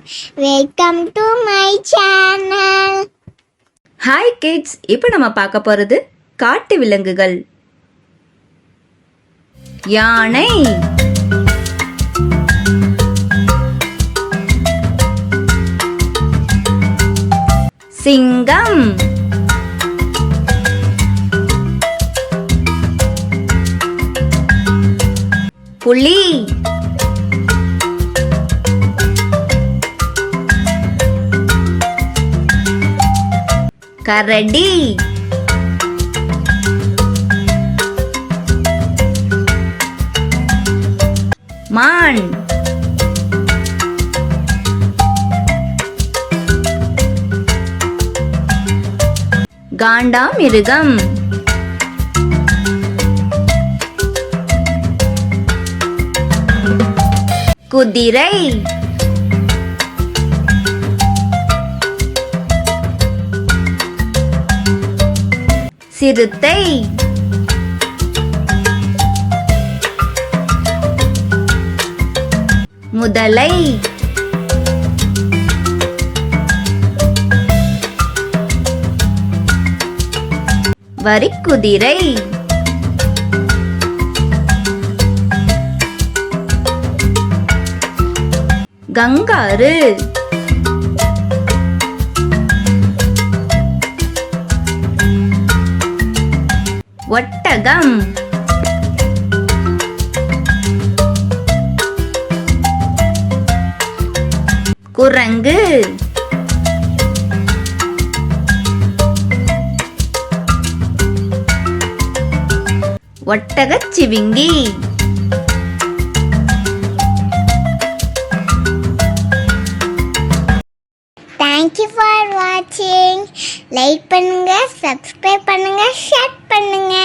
Welcome to my channel. Hi kids, இப்போ நம்ம பார்க்க போறது காட்டு விலங்குகள். யானை, சிங்கம், புலி, கரடி, மான், காண்டாமிருகம், குதிரை, சிறுத்தை, முதலை, வரிக்குதிரை, கங்காரு, ஒட்டகம், குரங்கு, ஒட்டகச்சிவிங்கி. Thank you for watching. Like பண்ணுங்க, சப்ஸ்கிரைப் பண்ணுங்க, ஷேர் பண்ணுங்க.